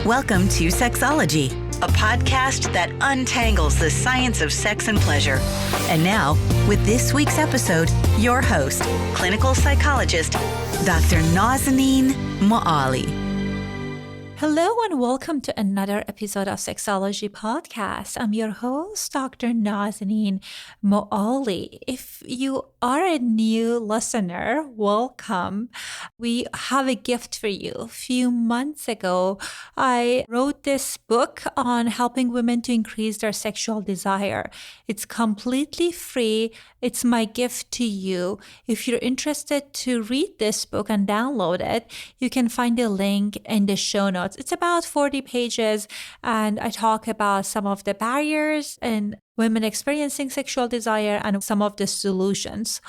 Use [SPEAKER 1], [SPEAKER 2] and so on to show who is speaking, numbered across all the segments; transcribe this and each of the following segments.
[SPEAKER 1] Welcome to Sexology, a podcast that untangles the science of sex and pleasure. And now, with this week's episode, your host, clinical psychologist, Dr. Nazanin Moali.
[SPEAKER 2] Hello and welcome to another episode of Sexology Podcast. I'm your host, Dr. Nazanin Moali. If you are a new listener, welcome. We have a gift for you. A few months ago, I wrote this book on helping women to increase their sexual desire. It's completely free. It's my gift to you. If you're interested to read this book and download it, you can find the link in the show notes. It's about 40 pages, and I talk about some of the barriers in women experiencing sexual desire and some of the solutions.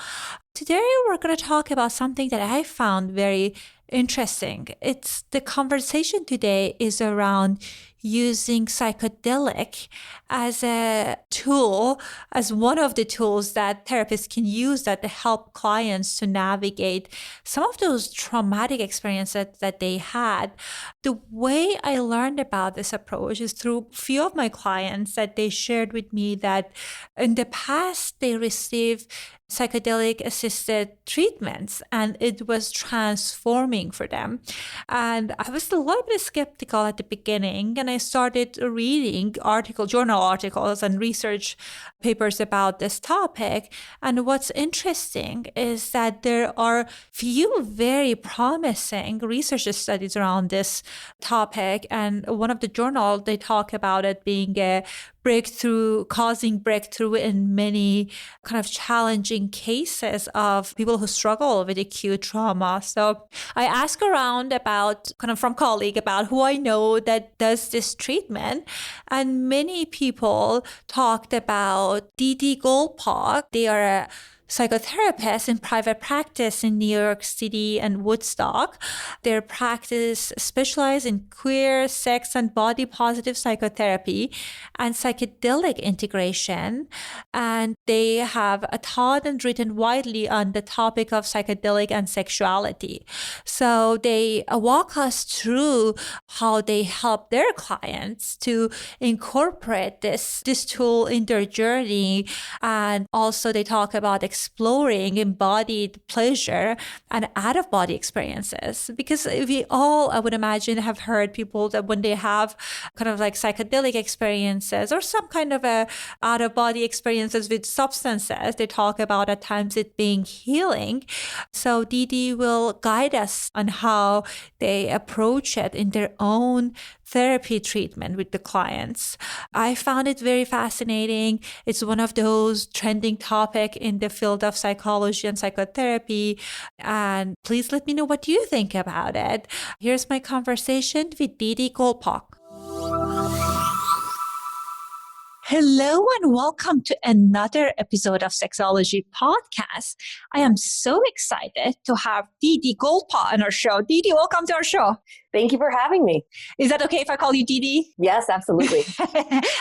[SPEAKER 2] Today, we're going to talk about something that I found very interesting. The conversation today is around using psychedelic as a tool, as one of the tools that therapists can use that to help clients to navigate some of those traumatic experiences that they had. The way I learned about this approach is through a few of my clients that they shared with me that in the past they received psychedelic assisted treatments and it was transforming for them. And I was a little bit skeptical at the beginning, and I started reading journal articles and research papers about this topic. And what's interesting is that there are few very promising research studies around this topic. And one of the journals, they talk about it being a causing breakthrough in many kind of challenging cases of people who struggle with acute trauma. So I asked around from colleague about who I know that does this treatment. And many people talked about Dee Dee Goldpaugh. They are a psychotherapist in private practice in New York City and Woodstock. Their practice specializes in queer, sex, and body-positive psychotherapy and psychedelic integration. And they have taught and written widely on the topic of psychedelic and sexuality. So they walk us through how they help their clients to incorporate this tool in their journey. And also they talk about exploring embodied pleasure and out-of-body experiences. Because we all, I would imagine, have heard people that when they have kind of like psychedelic experiences or some kind of a out-of-body experiences with substances, they talk about at times it being healing. So Dee Dee will guide us on how they approach it in their own therapy treatment with the clients. I found it very fascinating. It's one of those trending topics in the field of psychology and psychotherapy. And please let me know what you think about it. Here's my conversation with Dee Dee Goldpaugh. Hello and welcome to another episode of Sexology Podcast. I am so excited to have Dee Dee Goldpaugh on our show. Dee Dee, welcome to our show.
[SPEAKER 3] Thank you for having me.
[SPEAKER 2] Is that okay if I call you Dee Dee?
[SPEAKER 3] Yes, absolutely.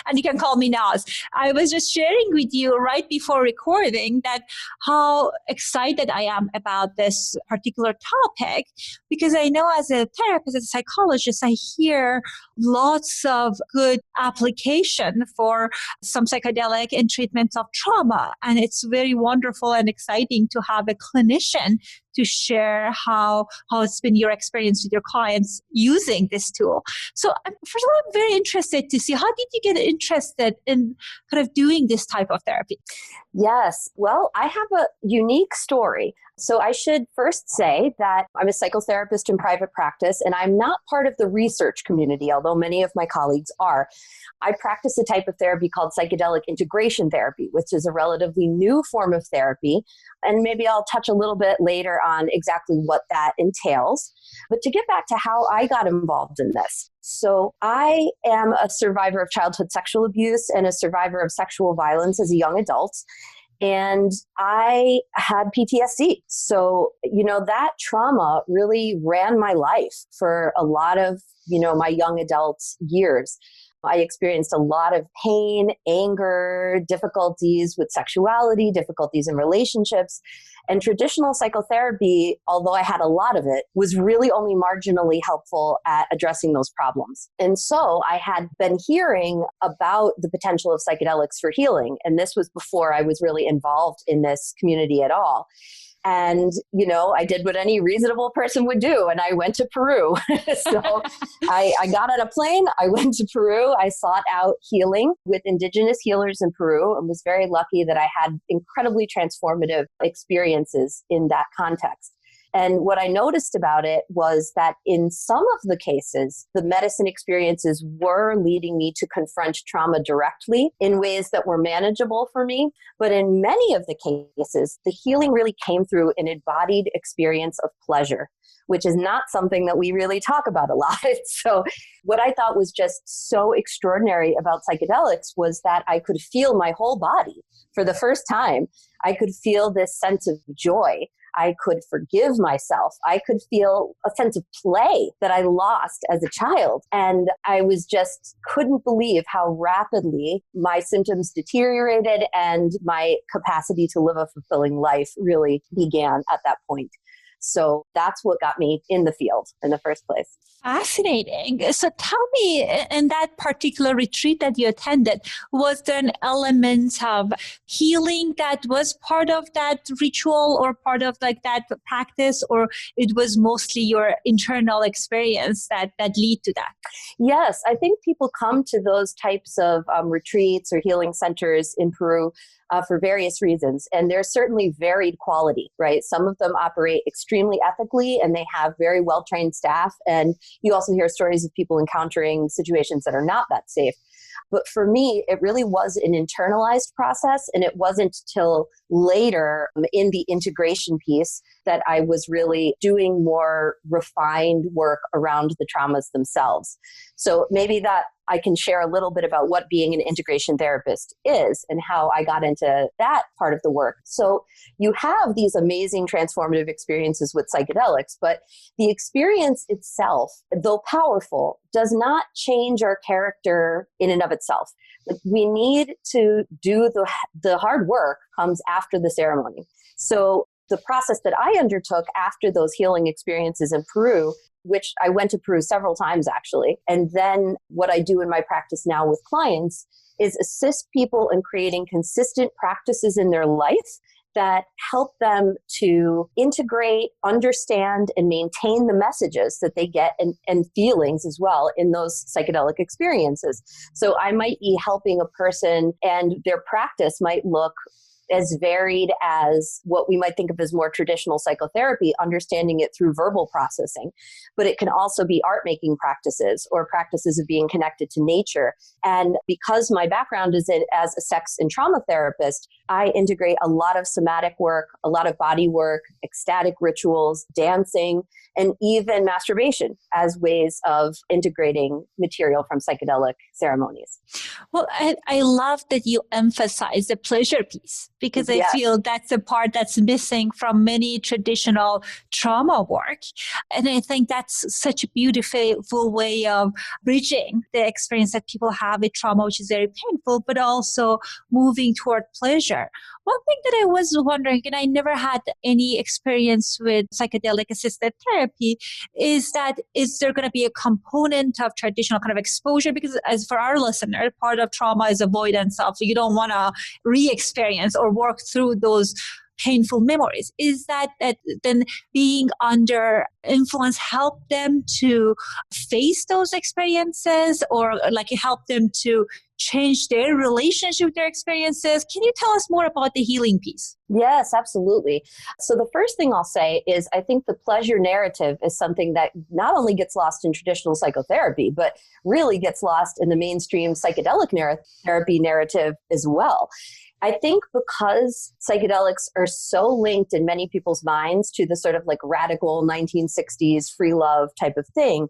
[SPEAKER 2] And you can call me Naz. I was just sharing with you right before recording that how excited I am about this particular topic, because I know as a therapist, as a psychologist, I hear lots of good application for some psychedelic in treatments of trauma. And it's very wonderful and exciting to have a clinician to share how it's been your experience with your clients using this tool. So first of all, I'm very interested to see, how did you get interested in kind of doing this type of therapy?
[SPEAKER 3] Yes. Well, I have a unique story. So I should first say that I'm a psychotherapist in private practice, and I'm not part of the research community, although many of my colleagues are. I practice a type of therapy called psychedelic integration therapy, which is a relatively new form of therapy. And maybe I'll touch a little bit later on exactly what that entails. But to get back to how I got involved in this. So I am a survivor of childhood sexual abuse and a survivor of sexual violence as a young adult. And I had PTSD. So, that trauma really ran my life for a lot of, my young adult years. I experienced a lot of pain, anger, difficulties with sexuality, difficulties in relationships. And traditional psychotherapy, although I had a lot of it, was really only marginally helpful at addressing those problems. And so I had been hearing about the potential of psychedelics for healing. And this was before I was really involved in this community at all. And, I did what any reasonable person would do. And I went to Peru. So I got on a plane. I went to Peru. I sought out healing with indigenous healers in Peru and was very lucky that I had incredibly transformative experiences in that context. And what I noticed about it was that in some of the cases, the medicine experiences were leading me to confront trauma directly in ways that were manageable for me. But in many of the cases, the healing really came through an embodied experience of pleasure, which is not something that we really talk about a lot. So what I thought was just so extraordinary about psychedelics was that I could feel my whole body for the first time. I could feel this sense of joy. I could forgive myself. I could feel a sense of play that I lost as a child. And I couldn't believe how rapidly my symptoms deteriorated and my capacity to live a fulfilling life really began at that point. So that's what got me in the field in the first place.
[SPEAKER 2] Fascinating. So tell me, in that particular retreat that you attended, was there an element of healing that was part of that ritual or part of that practice, or it was mostly your internal experience that lead to that?
[SPEAKER 3] Yes, I think people come to those types of retreats or healing centers in Peru for various reasons. And there's certainly varied quality, right? Some of them operate extremely ethically and they have very well-trained staff. And you also hear stories of people encountering situations that are not that safe. But for me, it really was an internalized process. And it wasn't till later in the integration piece that I was really doing more refined work around the traumas themselves. So maybe that I can share a little bit about what being an integration therapist is and how I got into that part of the work. So you have these amazing transformative experiences with psychedelics, but the experience itself, though powerful, does not change our character in and of itself. We need to do the hard work comes after the ceremony. So the process that I undertook after those healing experiences in Peru, which I went to Peru several times actually, and then what I do in my practice now with clients is assist people in creating consistent practices in their life that help them to integrate, understand, and maintain the messages that they get and feelings as well in those psychedelic experiences. So I might be helping a person and their practice might look as varied as what we might think of as more traditional psychotherapy, understanding it through verbal processing. But it can also be art-making practices or practices of being connected to nature. And because my background is as a sex and trauma therapist, I integrate a lot of somatic work, a lot of body work, ecstatic rituals, dancing, and even masturbation as ways of integrating material from psychedelic ceremonies.
[SPEAKER 2] Well, I love that you emphasize the pleasure piece, because I feel that's the part that's missing from many traditional trauma work. And I think that's such a beautiful way of bridging the experience that people have with trauma, which is very painful, but also moving toward pleasure. One thing that I was wondering, and I never had any experience with psychedelic assisted therapy, is there going to be a component of traditional kind of exposure? Because as for our listener, part of trauma is avoidance of, you don't want to re-experience or work through those painful memories. Is that then being under influence help them to face those experiences, or like help them to change their relationship with their experiences? Can you tell us more about the healing piece?
[SPEAKER 3] Yes, absolutely. So the first thing I'll say is I think the pleasure narrative is something that not only gets lost in traditional psychotherapy, but really gets lost in the mainstream psychedelic therapy narrative as well. I think because psychedelics are so linked in many people's minds to the sort of like radical 1960s free love type of thing,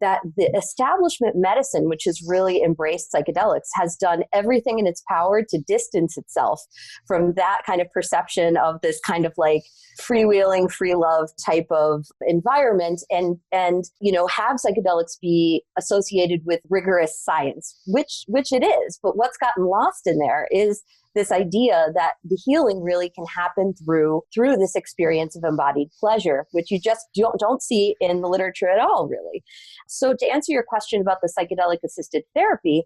[SPEAKER 3] that the establishment medicine, which has really embraced psychedelics, has done everything in its power to distance itself from that kind of perception of this kind of like freewheeling, free love type of environment, and have psychedelics be associated with rigorous science, which it is. But what's gotten lost in there is this idea that the healing really can happen through this experience of embodied pleasure, which you just don't see in the literature at all, really. So to answer your question about the psychedelic-assisted therapy,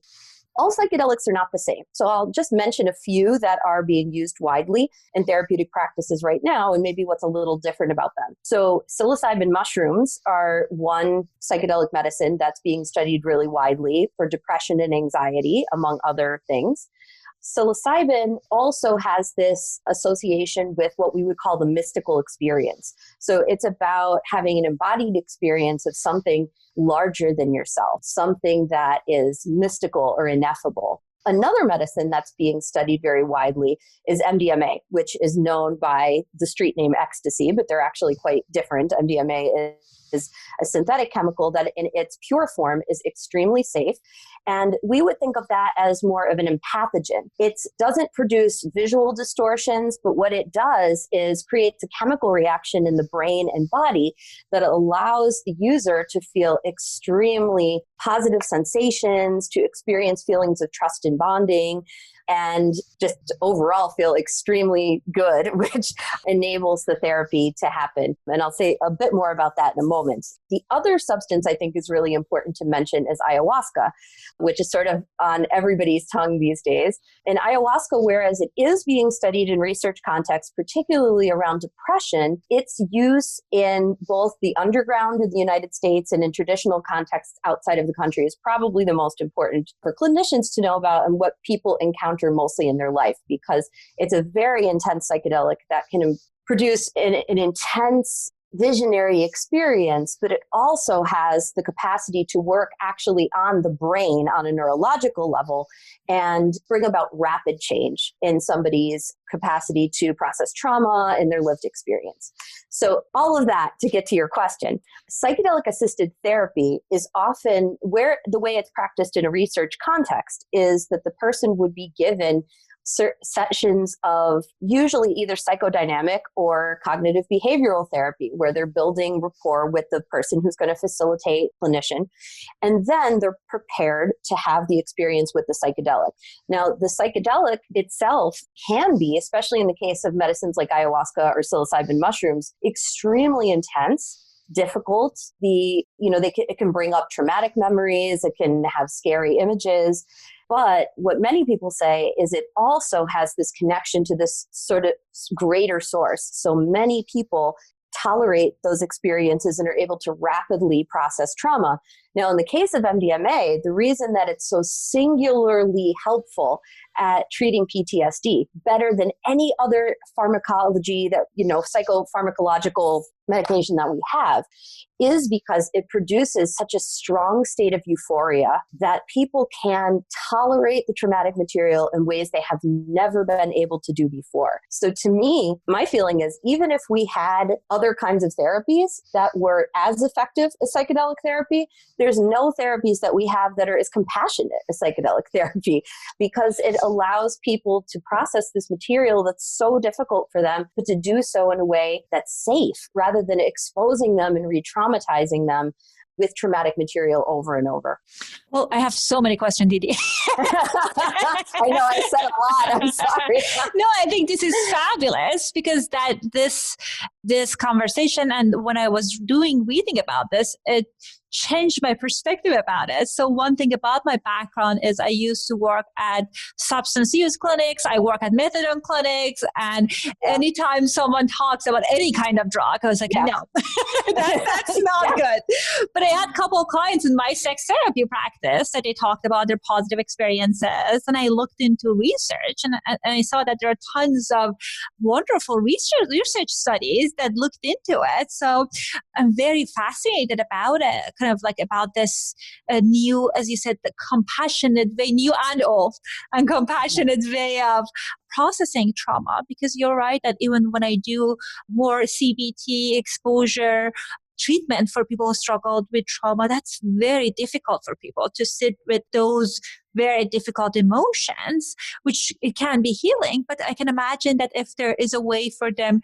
[SPEAKER 3] all psychedelics are not the same. So I'll just mention a few that are being used widely in therapeutic practices right now, and maybe what's a little different about them. So psilocybin mushrooms are one psychedelic medicine that's being studied really widely for depression and anxiety, among other things. Psilocybin also has this association with what we would call the mystical experience. So it's about having an embodied experience of something larger than yourself, something that is mystical or ineffable. Another medicine that's being studied very widely is MDMA, which is known by the street name ecstasy, but they're actually quite different. MDMA is a synthetic chemical that in its pure form is extremely safe. And we would think of that as more of an empathogen. It doesn't produce visual distortions, but what it does is creates a chemical reaction in the brain and body that allows the user to feel extremely positive sensations, to experience feelings of trust and bonding, and just overall feel extremely good, which enables the therapy to happen. And I'll say a bit more about that in a moment. The other substance I think is really important to mention is ayahuasca, which is sort of on everybody's tongue these days. And ayahuasca, whereas it is being studied in research contexts, particularly around depression, its use in both the underground of the United States and in traditional contexts outside of the country is probably the most important for clinicians to know about and what people encounter mostly in their life, because it's a very intense psychedelic that can produce an intense visionary experience, but it also has the capacity to work actually on the brain on a neurological level and bring about rapid change in somebody's capacity to process trauma in their lived experience. So all of that to get to your question, psychedelic assisted therapy is often where the way it's practiced in a research context is that the person would be given sessions of usually either psychodynamic or cognitive behavioral therapy, where they're building rapport with the person who's going to facilitate clinician. And then they're prepared to have the experience with the psychedelic. Now, the psychedelic itself can be, especially in the case of medicines like ayahuasca or psilocybin mushrooms, extremely intense, difficult. It can bring up traumatic memories. It can have scary images. But what many people say is it also has this connection to this sort of greater source. So many people tolerate those experiences and are able to rapidly process trauma. Now, in the case of MDMA, the reason that it's so singularly helpful at treating PTSD, better than any other pharmacology that, psychopharmacological medication that we have, is because it produces such a strong state of euphoria that people can tolerate the traumatic material in ways they have never been able to do before. So to me, my feeling is even if we had other kinds of therapies that were as effective as psychedelic therapy, there's no therapies that we have that are as compassionate as psychedelic therapy, because it allows people to process this material that's so difficult for them, but to do so in a way that's safe rather than exposing them and re-traumatizing them with traumatic material over and over.
[SPEAKER 2] Well, I have so many questions, Dee Dee.
[SPEAKER 3] I know I said a lot. I'm sorry.
[SPEAKER 2] No, I think this is fabulous because this conversation, and when I was reading about this, it changed my perspective about it. So one thing about my background is I used to work at substance use clinics. I work at methadone clinics. And anytime someone talks about any kind of drug, I was like, no, that's not good. But I had a couple of clients in my sex therapy practice that they talked about their positive experiences. And I looked into research and I saw that there are tons of wonderful research studies that looked into it. So I'm very fascinated about it, kind of like about this new, as you said, the compassionate way, new and old, and compassionate way of processing trauma. Because you're right that even when I do more CBT exposure treatment for people who struggled with trauma, that's very difficult for people to sit with those very difficult emotions, which it can be healing. But I can imagine that if there is a way for them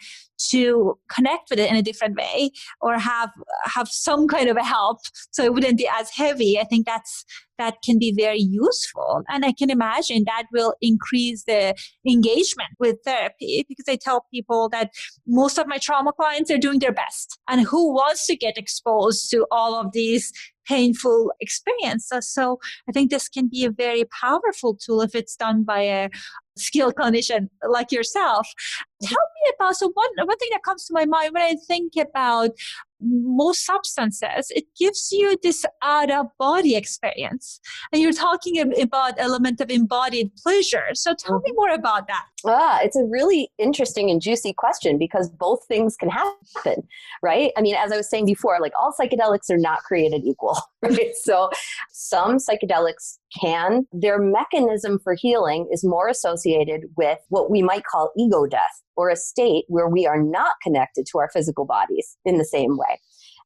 [SPEAKER 2] to connect with it in a different way, or have some kind of a help, so it wouldn't be as heavy, I think that can be very useful. And I can imagine that will increase the engagement with therapy, because I tell people that most of my trauma clients are doing their best. And who wants to get exposed to all of these painful experiences? So I think this can be a very powerful tool if it's done by a skilled clinician like yourself. Tell me about, so one thing that comes to my mind when I think about most substances, it gives you this out-of-body experience. And you're talking about element of embodied pleasure. So tell me more about that.
[SPEAKER 3] It's a really interesting and juicy question, because both things can happen, right? I mean, as I was saying before, like all psychedelics are not created equal, right? So some psychedelics their mechanism for healing is more associated with what we might call ego death, or a state where we are not connected to our physical bodies in the same way.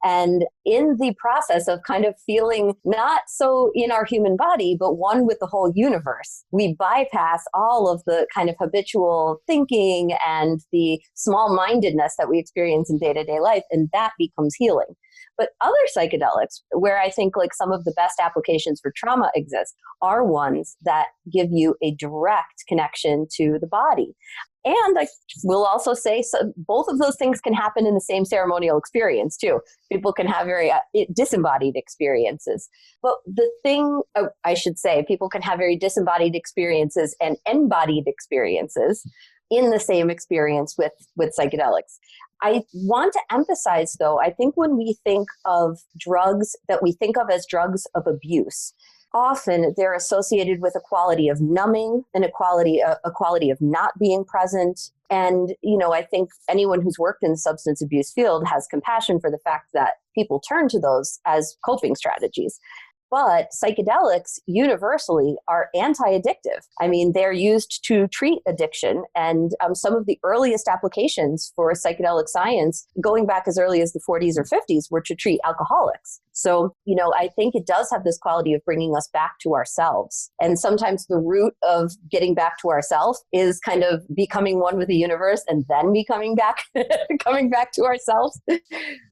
[SPEAKER 3] And in the process of kind of feeling not so in our human body, but one with the whole universe, we bypass all of the kind of habitual thinking and the small-mindedness that we experience in day-to-day life, and that becomes healing. But other psychedelics, where I think like some of the best applications for trauma exist, are ones that give you a direct connection to the body. And I will also say, so both of those things can happen in the same ceremonial experience too. People can have very disembodied experiences. But the thing, I should say, people can have very disembodied experiences and embodied experiences in the same experience with psychedelics. I want to emphasize, though, I think when we think of drugs that we think of as drugs of abuse, often they're associated with a quality of numbing and a quality of not being present. And, I think anyone who's worked in the substance abuse field has compassion for the fact that people turn to those as coping strategies. But psychedelics universally are anti-addictive. I mean, they're used to treat addiction. And some of the earliest applications for psychedelic science, going back as early as the 40s or 50s, were to treat alcoholics. So, I think it does have this quality of bringing us back to ourselves. And sometimes the root of getting back to ourselves is kind of becoming one with the universe and then coming back to ourselves.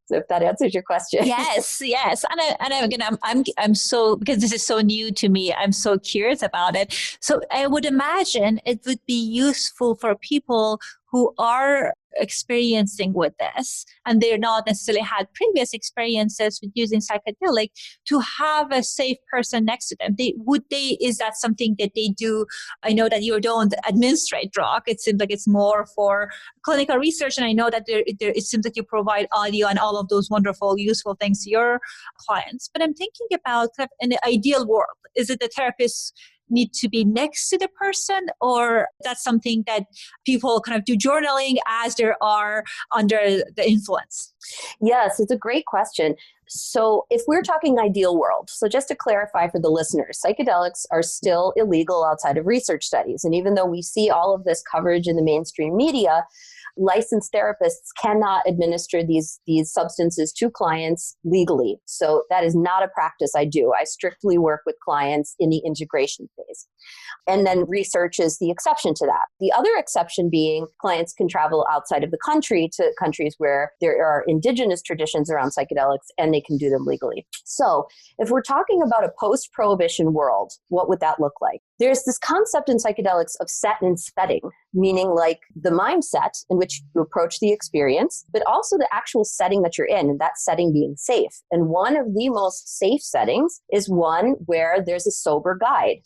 [SPEAKER 3] So if that answers your question.
[SPEAKER 2] Yes. And again, I'm so, because this is so new to me, I'm so curious about it. So I would imagine it would be useful for people who are experiencing with this, and they're not necessarily had previous experiences with using psychedelic, to have a safe person next to them. Is that something that they do? I know that you don't administrate drug. It seems like it's more for clinical research. And I know that it seems like you provide audio and all of those wonderful, useful things to your clients. But I'm thinking about kind of in the ideal world, is it the therapist need to be next to the person, or that's something that people kind of do journaling as they are under the influence?
[SPEAKER 3] Yes, it's a great question. So if we're talking ideal world, so just to clarify for the listeners, psychedelics are still illegal outside of research studies. And even though we see all of this coverage in the mainstream media, licensed therapists cannot administer these substances to clients legally. So that is not a practice I do. I strictly work with clients in the integration phase. And then research is the exception to that. The other exception being clients can travel outside of the country to countries where there are indigenous traditions around psychedelics, and they can do them legally. So if we're talking about a post-prohibition world, what would that look like? There's this concept in psychedelics of set and setting, meaning like the mindset in which you approach the experience, but also the actual setting that you're in, and that setting being safe. And one of the most safe settings is one where there's a sober guide,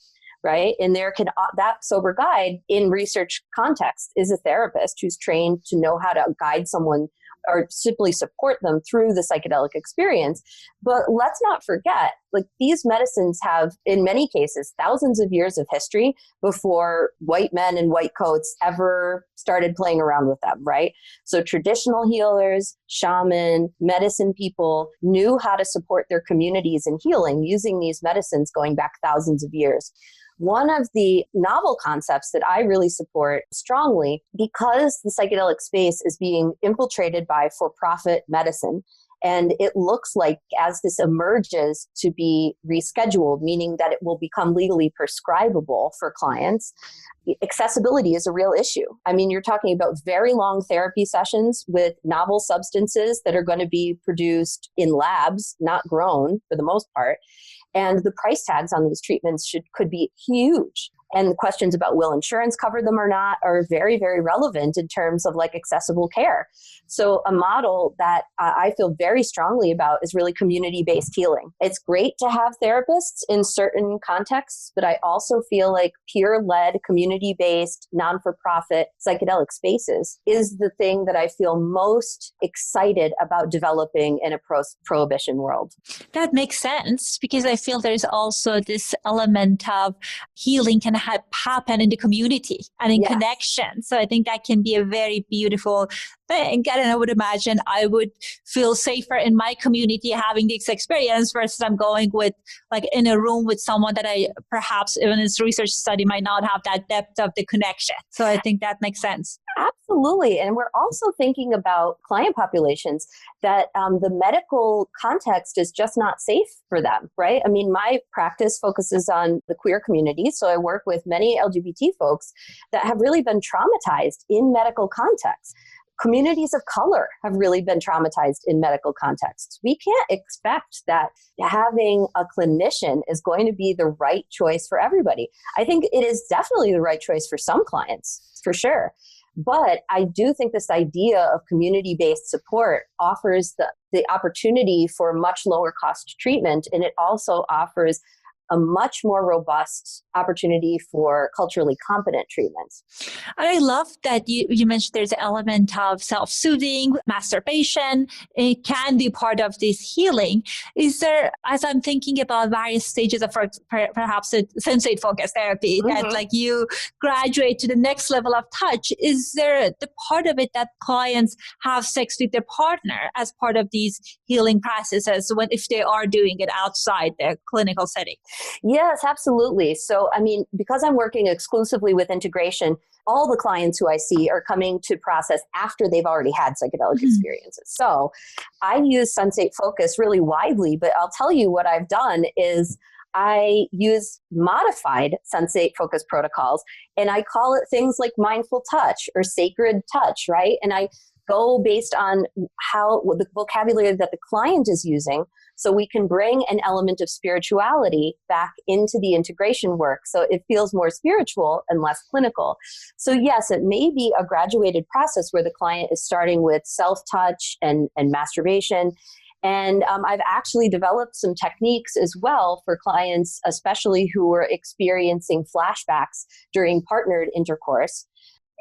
[SPEAKER 3] right? And that sober guide in research context is a therapist who's trained to know how to guide someone or simply support them through the psychedelic experience. But let's not forget, like, these medicines have, in many cases, thousands of years of history before white men in white coats ever started playing around with them, right? So traditional healers, shaman, medicine people knew how to support their communities in healing using these medicines going back thousands of years. One of the novel concepts that I really support strongly, because the psychedelic space is being infiltrated by for-profit medicine, and it looks like as this emerges to be rescheduled, meaning that it will become legally prescribable for clients, accessibility is a real issue. I mean, you're talking about very long therapy sessions with novel substances that are going to be produced in labs, not grown for the most part. And the price tags on these treatments could be huge. And the questions about will insurance cover them or not are very, very relevant in terms of like accessible care. So a model that I feel very strongly about is really community-based healing. It's great to have therapists in certain contexts, but I also feel like peer-led, community-based, non-for-profit psychedelic spaces is the thing that I feel most excited about developing in a prohibition world.
[SPEAKER 2] That makes sense, because I feel there's also this element of healing can happen in the community and in connection. So I think that can be a very beautiful thing. And I would imagine I would feel safer in my community having this experience versus I'm going with like in a room with someone that I perhaps even in this research study might not have that depth of the connection. So I think that makes sense.
[SPEAKER 3] Absolutely. And we're also thinking about client populations that the medical context is just not safe for them, right? I mean, my practice focuses on the queer community. So I work with many LGBT folks that have really been traumatized in medical contexts. Communities of color have really been traumatized in medical contexts. We can't expect that having a clinician is going to be the right choice for everybody. I think it is definitely the right choice for some clients, for sure. But I do think this idea of community-based support offers the opportunity for much lower cost treatment, and it also offers a much more robust opportunity for culturally competent treatments.
[SPEAKER 2] And I love that you mentioned there's an element of self-soothing, masturbation. It can be part of this healing. Is there, as I'm thinking about various stages of perhaps a sensate focused therapy, that like you graduate to the next level of touch, is there the part of it that clients have sex with their partner as part of these healing processes if they are doing it outside their clinical setting?
[SPEAKER 3] Yes, absolutely. So, I mean, because I'm working exclusively with integration, all the clients who I see are coming to process after they've already had psychedelic experiences. So I use sensate focus really widely, but I'll tell you what I've done is I use modified sensate focus protocols, and I call it things like mindful touch or sacred touch, right? And I go based on the vocabulary that the client is using, so we can bring an element of spirituality back into the integration work so it feels more spiritual and less clinical. So yes, it may be a graduated process where the client is starting with self-touch and masturbation. And I've actually developed some techniques as well for clients, especially who are experiencing flashbacks during partnered intercourse.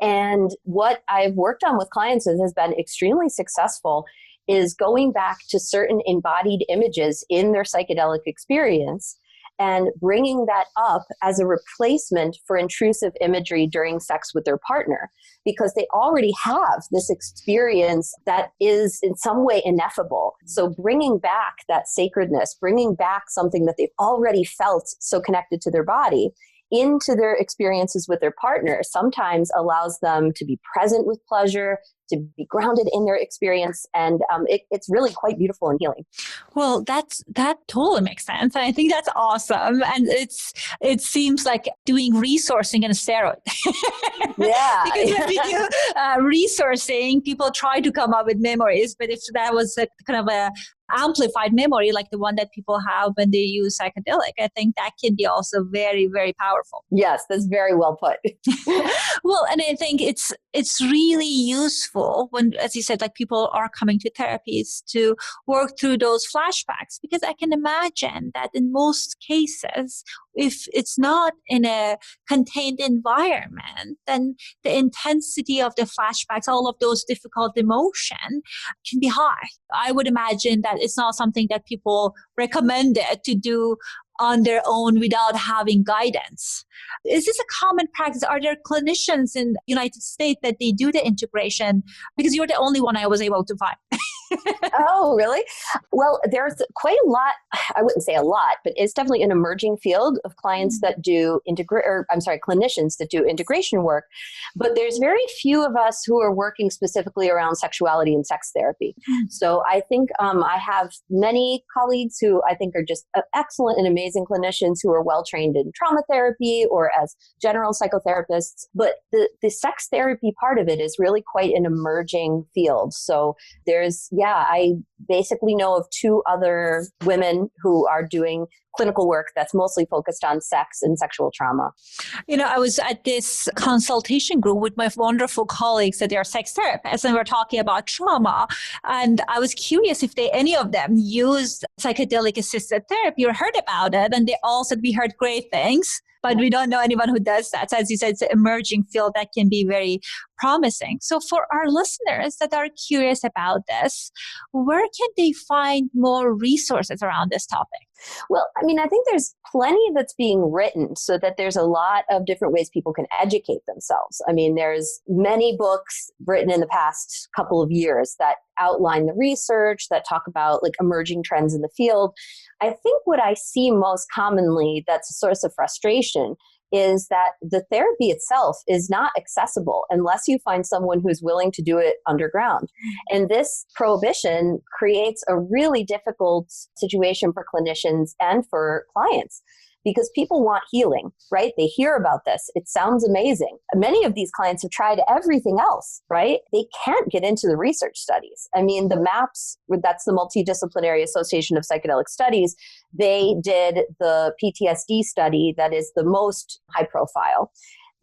[SPEAKER 3] And what I've worked on with clients has been extremely successful is going back to certain embodied images in their psychedelic experience and bringing that up as a replacement for intrusive imagery during sex with their partner, because they already have this experience that is in some way ineffable. So bringing back that sacredness, bringing back something that they've already felt so connected to their body into their experiences with their partner sometimes allows them to be present with pleasure, to be grounded in their experience. And it's really quite beautiful and healing.
[SPEAKER 2] Well, that totally makes sense. I think that's awesome. And it seems like doing resourcing in a steroid.
[SPEAKER 3] Yeah.
[SPEAKER 2] Because when we do resourcing, people try to come up with memories. But if that was a kind of a amplified memory like the one that people have when they use psychedelic, I think that can be also very, very powerful.
[SPEAKER 3] Yes, that's very well put.
[SPEAKER 2] Well, and I think it's really useful when, as you said, like people are coming to therapies to work through those flashbacks, because I can imagine that in most cases, if it's not in a contained environment, then the intensity of the flashbacks, all of those difficult emotion can be high. I would imagine that it's not something that people recommend it to do on their own without having guidance. Is this a common practice? Are there clinicians in the United States that they do the integration? Because you're the only one I was able to find.
[SPEAKER 3] Oh, really? Well, there's quite a lot, I wouldn't say a lot, but it's definitely an emerging field of clients that do clinicians that do integration work. But there's very few of us who are working specifically around sexuality and sex therapy. So I think I have many colleagues who I think are just excellent and amazing clinicians who are well trained in trauma therapy or as general psychotherapists. But the sex therapy part of it is really quite an emerging field. So I basically know of 2 other women who are doing clinical work that's mostly focused on sex and sexual trauma.
[SPEAKER 2] I was at this consultation group with my wonderful colleagues that they are sex therapists, and we're talking about trauma. And I was curious if any of them used psychedelic assisted therapy or heard about it. And they all said, we heard great things, but we don't know anyone who does that. So as you said, it's an emerging field that can be very promising. So for our listeners that are curious about this, where can they find more resources around this topic?
[SPEAKER 3] Well, I think there's plenty that's being written so that there's a lot of different ways people can educate themselves. There's many books written in the past couple of years that outline the research, that talk about emerging trends in the field. I think what I see most commonly that's a source of frustration is that the therapy itself is not accessible unless you find someone who's willing to do it underground. And this prohibition creates a really difficult situation for clinicians and for clients because people want healing, right? They hear about this. It sounds amazing. Many of these clients have tried everything else, right? They can't get into the research studies. The MAPS, that's the Multidisciplinary Association of Psychedelic Studies, they did the PTSD study that is the most high profile.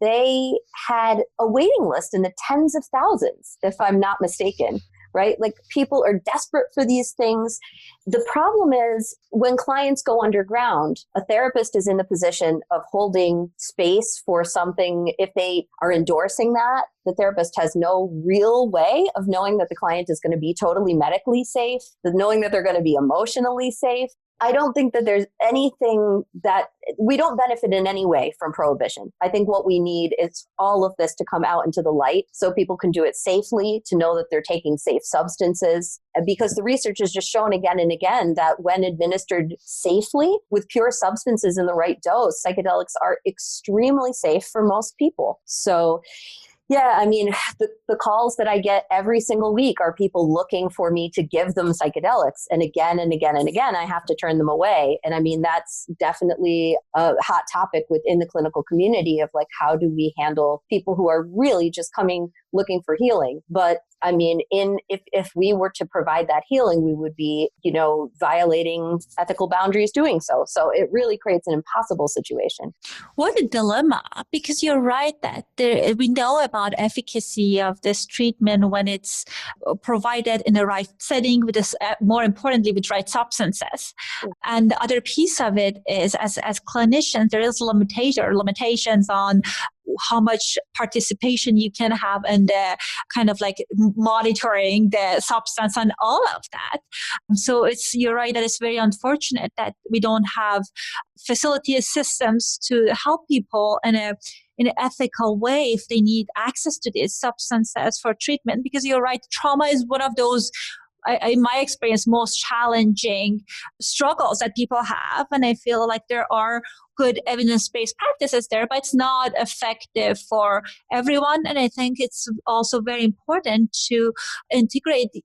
[SPEAKER 3] They had a waiting list in the tens of thousands, if I'm not mistaken. Right? People are desperate for these things. The problem is when clients go underground, a therapist is in the position of holding space for something. If they are endorsing that, the therapist has no real way of knowing that the client is going to be totally medically safe, knowing that they're going to be emotionally safe. I don't think that there's anything that we don't benefit in any way from prohibition. I think what we need is all of this to come out into the light so people can do it safely, to know that they're taking safe substances. Because the research has just shown again and again that when administered safely with pure substances in the right dose, psychedelics are extremely safe for most people. So yeah, the calls that I get every single week are people looking for me to give them psychedelics. And again and again and again, I have to turn them away. And that's definitely a hot topic within the clinical community of how do we handle people who are really just coming looking for healing. But if we were to provide that healing, we would be, violating ethical boundaries doing so. So it really creates an impossible situation.
[SPEAKER 2] What a dilemma, because you're right that we know about efficacy of this treatment when it's provided in the right setting, with this, more importantly, with right substances. And the other piece of it is, as clinicians, there is limitations on how much participation you can have in the kind of monitoring the substance and all of that. So you're right that it's very unfortunate that we don't have facility systems to help people in an ethical way if they need access to these substances for treatment. Because you're right, trauma is one of those, in my experience, most challenging struggles that people have. And I feel like there are good evidence-based practices there, but it's not effective for everyone. And I think it's also very important to integrate the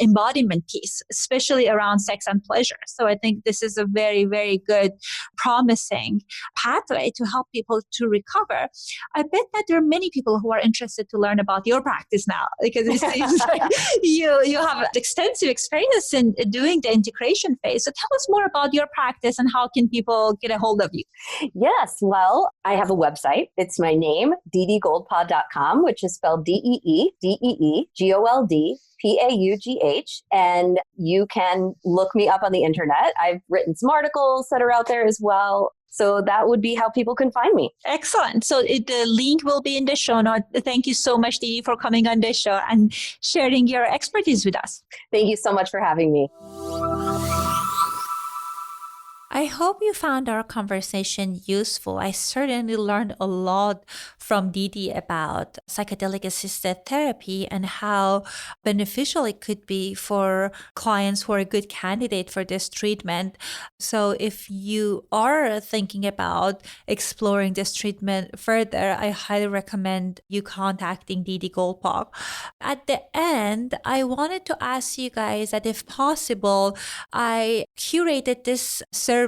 [SPEAKER 2] embodiment piece, especially around sex and pleasure. So I think this is a very, very good, promising pathway to help people to recover. I bet that there are many people who are interested to learn about your practice now, because it seems like you have extensive experience in doing the integration phase. So tell us more about your practice and how can people get a hold of you?
[SPEAKER 3] Yes. Well, I have a website. It's my name, deedeegoldpaugh.com, which is spelled DeeDeeGoldpaugh. And you can look me up on the internet. I've written some articles that are out there as well. So that would be how people can find me.
[SPEAKER 2] Excellent. So the link will be in the show notes. Thank you so much, Dee Dee, for coming on the show and sharing your expertise with us.
[SPEAKER 3] Thank you so much for having me.
[SPEAKER 2] I hope you found our conversation useful. I certainly learned a lot from Dee Dee about psychedelic assisted therapy and how beneficial it could be for clients who are a good candidate for this treatment. So if you are thinking about exploring this treatment further, I highly recommend you contacting Dee Dee Goldpaugh. At the end, I wanted to ask you guys that if possible, I curated this survey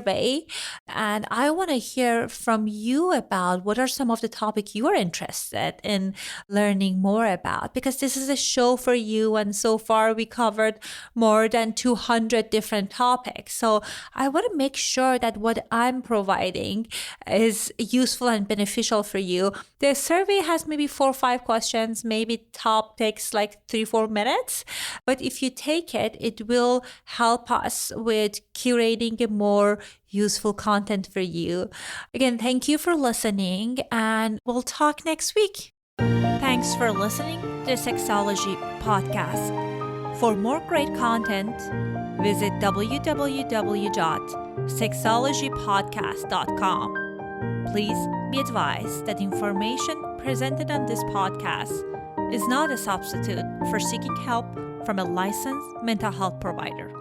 [SPEAKER 2] and I want to hear from you about what are some of the topics you are interested in learning more about, because this is a show for you and so far we covered more than 200 different topics. So I want to make sure that what I'm providing is useful and beneficial for you. The survey has maybe 4 or 5 questions, maybe top takes like 3-4 minutes, but if you take it, it will help us with curating a more useful content for you. Again, thank you for listening and we'll talk next week. Thanks for listening to the Sexology Podcast. For more great content, visit www.sexologypodcast.com. Please be advised that information presented on this podcast is not a substitute for seeking help from a licensed mental health provider.